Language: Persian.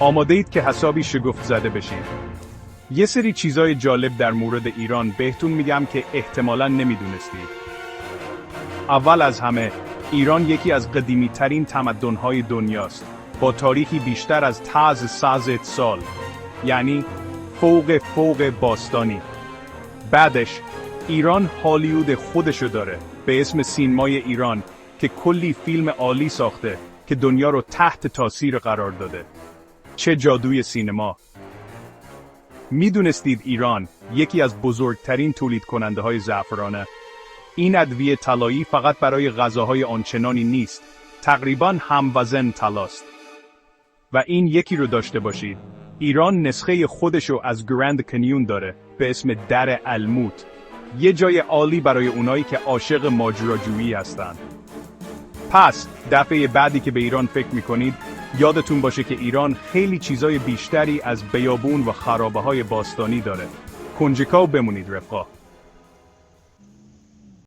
آماده اید که حسابی شگفت زده بشید. یه سری چیزای جالب در مورد ایران بهتون میگم که احتمالاً نمیدونستید. اول از همه، ایران یکی از قدیمی ترین تمدن‌های دنیاست، با تاریخی بیشتر از 10000 سال، یعنی فوق باستانی. بعدش، ایران هالیوود خودشو داره، به اسم سینمای ایران، که کلی فیلم عالی ساخته که دنیا رو تحت تاثیر قرار داده. چه جادوی سینما! میدونستید ایران یکی از بزرگترین تولید کننده های زعفرانه؟ این ادویه طلایی فقط برای غذاهای آنچنانی نیست، تقریباً هموزن طلاست. و این یکی رو داشته باشید، ایران نسخه خودشو از گرند کنیون داره به اسم در الموت، یه جای عالی برای اونایی که عاشق ماجراجویی هستن. پس دفعه بعدی که به ایران فکر میکنید، یادتون باشه که ایران خیلی چیزای بیشتری از بیابون و خرابه‌های باستانی داره. کنجکاو بمونید رفقا.